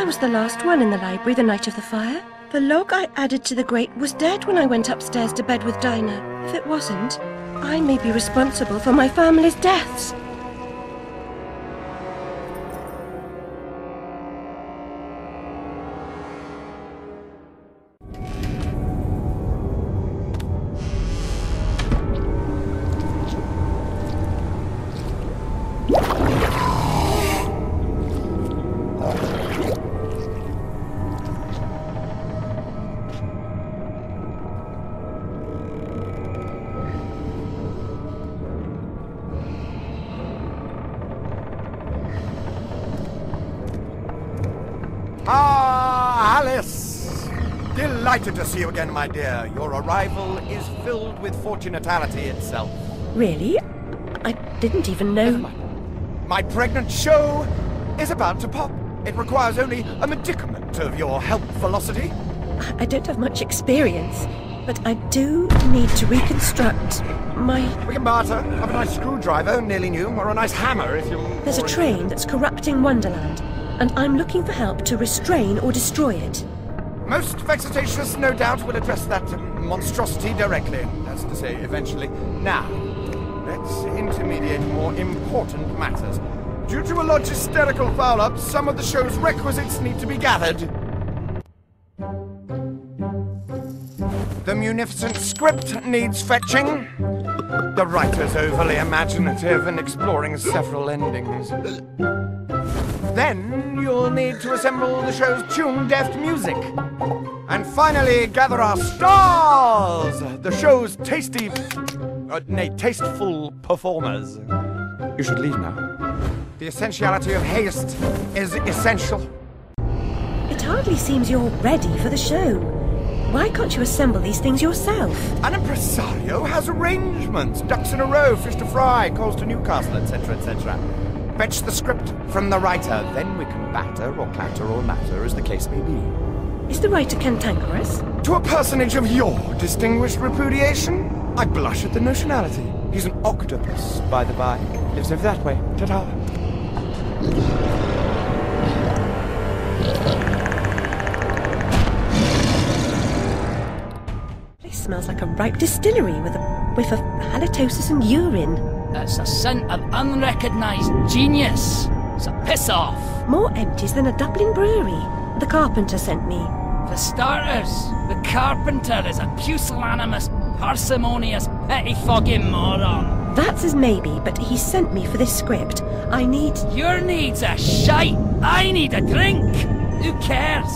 I was the last one in the library the night of the fire. The log I added to the grate was dead when I went upstairs to bed with Dinah. If it wasn't, I may be responsible for my family's deaths. Ah, Alice! Delighted to see you again, my dear. Your arrival is filled with fortunatality itself. Really? I didn't even know... My pregnant show is about to pop. It requires only a medicament of your helpfulocity. I don't have much experience, but I do need to reconstruct my... We can barter. Have a nice screwdriver, nearly new, or a nice hammer if you're... There's a train that's corrupting Wonderland, and I'm looking for help to restrain or destroy it. Most vexatious, no doubt, will address that monstrosity directly. That's to say, eventually. Now, let's intermediate more important matters. Due to a logisterical foul-up, some of the show's requisites need to be gathered. The munificent script needs fetching. The writer's overly imaginative and exploring several endings. Then you'll need to assemble the show's tune-deft music. And finally, gather our stars! The show's tasteful performers. You should leave now. The essentiality of haste is essential. It hardly seems you're ready for the show. Why can't you assemble these things yourself? An impresario has arrangements. Ducks in a row, fish to fry, calls to Newcastle, etc., etc. Fetch the script from the writer, then we can batter or clatter or matter as the case may be. Is the writer cantankerous? To a personage of your distinguished repudiation, I blush at the notionality. He's an octopus, by the by. Lives over that way. Ta-ta. Place smells like a ripe distillery with a whiff of halitosis and urine. That's a scent of unrecognised genius. So piss off. More empties than a Dublin brewery. The carpenter sent me. For starters, the carpenter is a pusillanimous, parsimonious, pettifogging moron. That's his maybe, but he sent me for this script. I need... Your needs are shite. I need a drink. Who cares?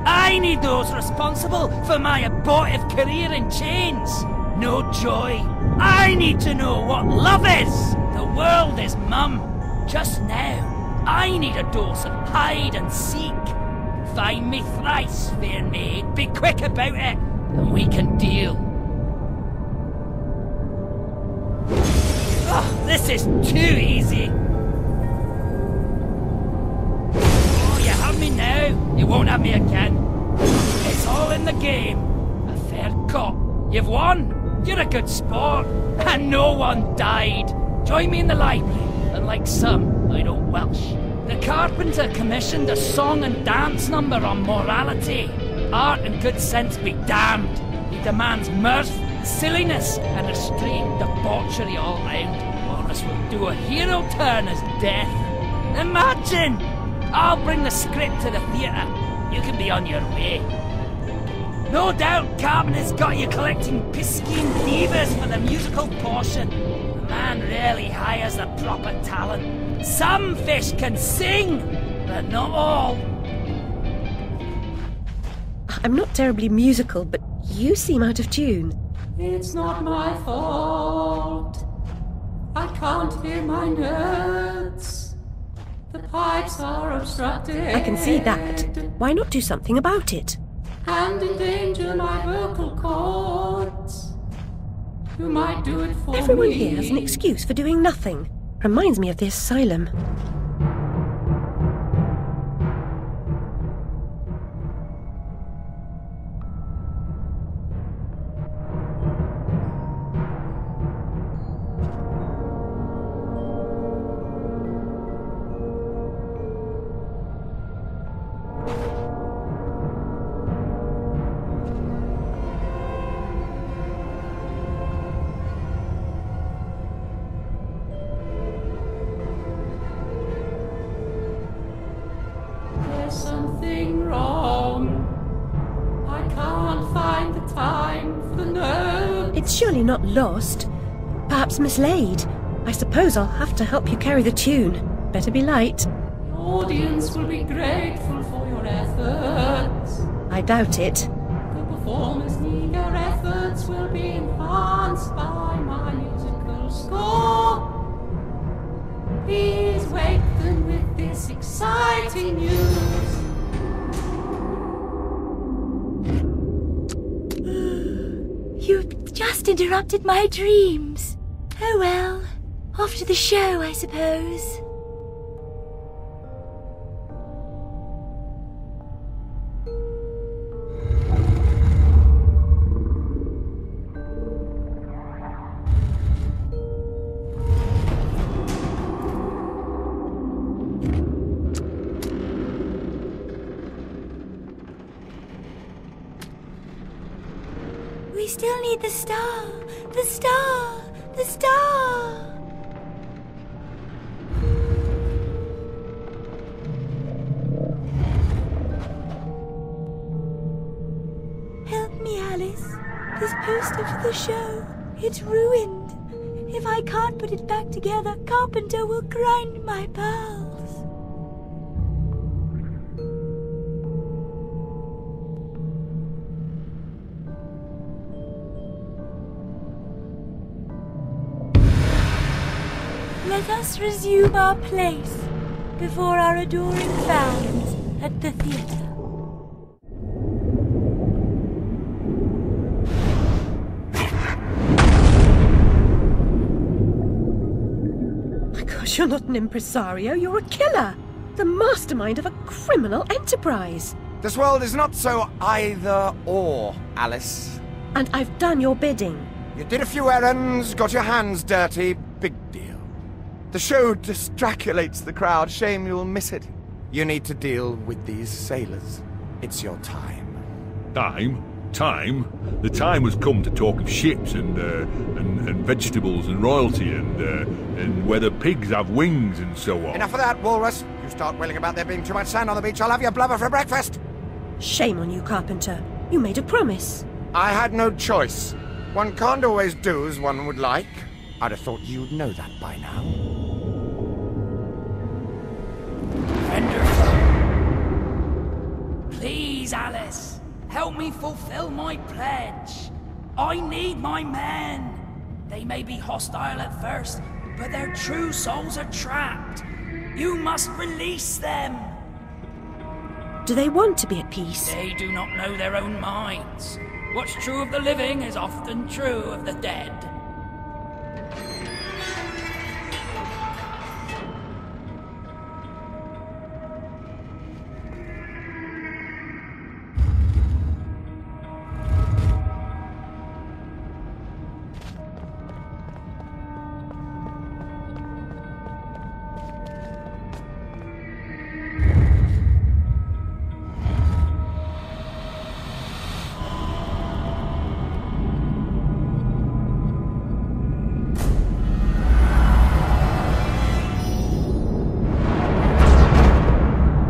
I need those responsible for my abortive career in chains. No joy. I need to know what love is. The world is mum. Just now, I need a dose of hide and seek. Find me thrice, fair maid. Be quick about it, and we can deal. Oh, this is too easy. Oh, you have me now. You won't have me again. It's all in the game. A fair cop. You've won. You're a good sport. And no one died. Join me in the library. And like some, I don't welsh. The carpenter commissioned a song and dance number on morality. Art and good sense be damned. He demands mirth, silliness, and restrained debauchery all round. Or else we'll do a hero turn as death. Imagine! I'll bring the script to the theatre. You can be on your way. No doubt Carmen has got you collecting piscine divas for the musical portion. The man rarely hires the proper talent. Some fish can sing, but not all. I'm not terribly musical, but you seem out of tune. It's not my fault. I can't hear my notes. The pipes are obstructed. I can see that. Why not do something about it? And endanger my vocal cords. You might do it for Everyone me. here has an excuse for doing nothing. Reminds me of the asylum. something wrong. I can't find the time for the notes. It's surely not lost. Perhaps mislaid. I suppose I'll have to help you carry the tune. Better be light. The audience will be grateful for your efforts. I doubt it. The performers' eager efforts will be enhanced by my musical score. Please wake them with this exciting news. You've just interrupted my dreams. Oh well, off to the show, I suppose. We still need the star! The star! The star! Help me, Alice. This poster for the show, it's ruined. If I can't put it back together, Carpenter will grind my pearls. Let us resume our place before our adoring fans at the theatre. My gosh, you're not an impresario, you're a killer! The mastermind of a criminal enterprise! This world is not so either-or, Alice. And I've done your bidding. You did a few errands, got your hands dirty, big deal. The show distraculates the crowd, shame you'll miss it. You need to deal with these sailors. It's your time. Time? Time? The time has come to talk of ships and vegetables and royalty and whether pigs have wings and so on. Enough of that, Walrus. You start wailing about there being too much sand on the beach, I'll have your blubber for breakfast. Shame on you, Carpenter. You made a promise. I had no choice. One can't always do as one would like. I'd have thought you'd know that by now. Please, Alice, help me fulfill my pledge. I need my men. They may be hostile at first, but their true souls are trapped. You must release them. Do they want to be at peace? They do not know their own minds. What's true of the living is often true of the dead.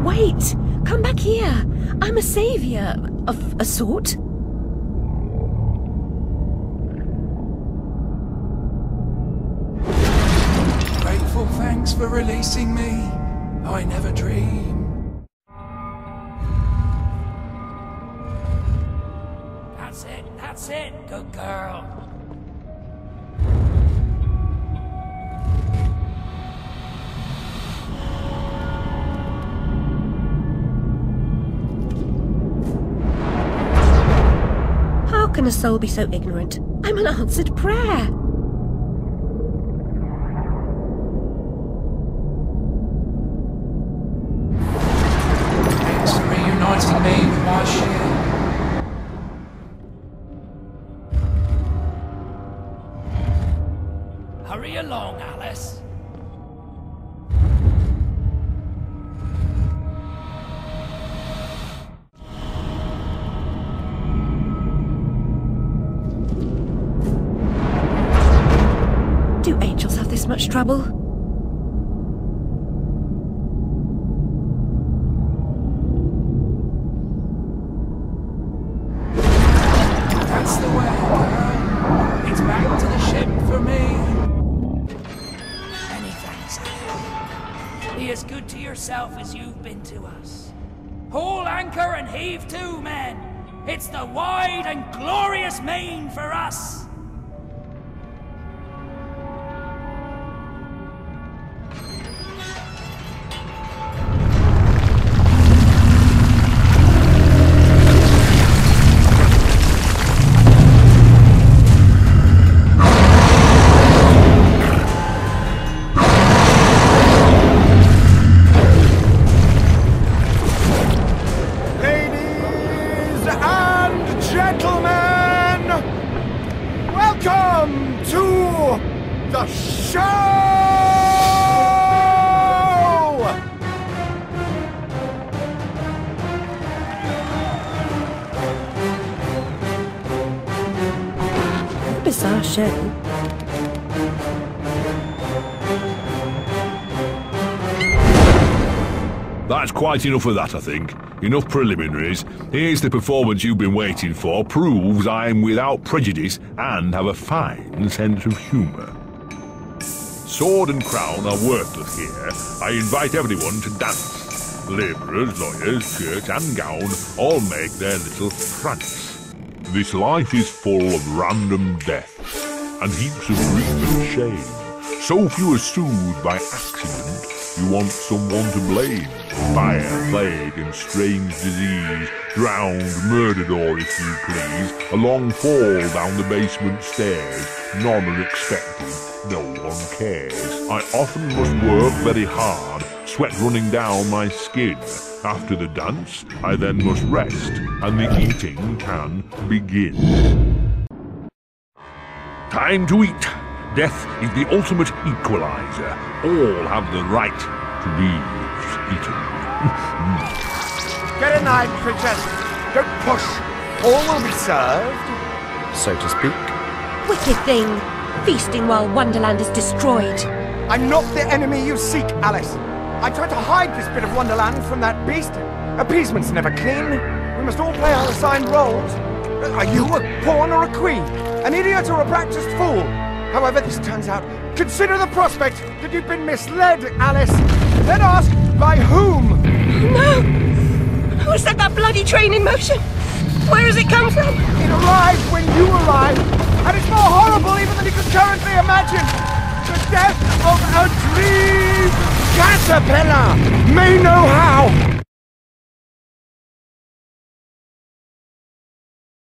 Wait! Come back here! I'm a savior, of a sort. Grateful thanks for releasing me. I never dreamed. That's it, good girl. How can a soul be so ignorant? I'm an answered prayer. Thanks for reuniting me with my shield. Hurry along, Alice. Do angels have this much trouble? as good to yourself as you've been to us. Haul anchor and heave to, men! It's the wide and glorious main for us! Bizarre show. That's quite enough of that, I think. Enough preliminaries. Here's the performance you've been waiting for. Proves I'm without prejudice and have a fine sense of humour. Sword and crown are worthless here. I invite everyone to dance. Labourers, lawyers, shirt and gown all make their little prance. This life is full of random death, and heaps of grief and shame. So few are soothed by accident, you want someone to blame. Fire, plague, and strange disease, drowned, murdered, or if you please, a long fall down the basement stairs. None are expected, no one cares. I often must work very hard, sweat running down my skin. After the dance, I then must rest, and the eating can begin. Time to eat. Death is the ultimate equalizer. All have the right to be eaten. Get a knife, princess. Don't push. All will be served, so to speak. Wicked thing! Feasting while Wonderland is destroyed. I'm not the enemy you seek, Alice. I tried to hide this bit of Wonderland from that beast. Appeasement's never clean. We must all play our assigned roles. Are you a pawn or a queen? An idiot or a practiced fool? However this turns out, consider the prospect that you've been misled, Alice. Then ask, by whom? No! Who set that bloody train in motion? Where has it come from? It arrived when you arrived, and it's more horrible even than you could currently imagine. The death of a dream caterpillar may know how.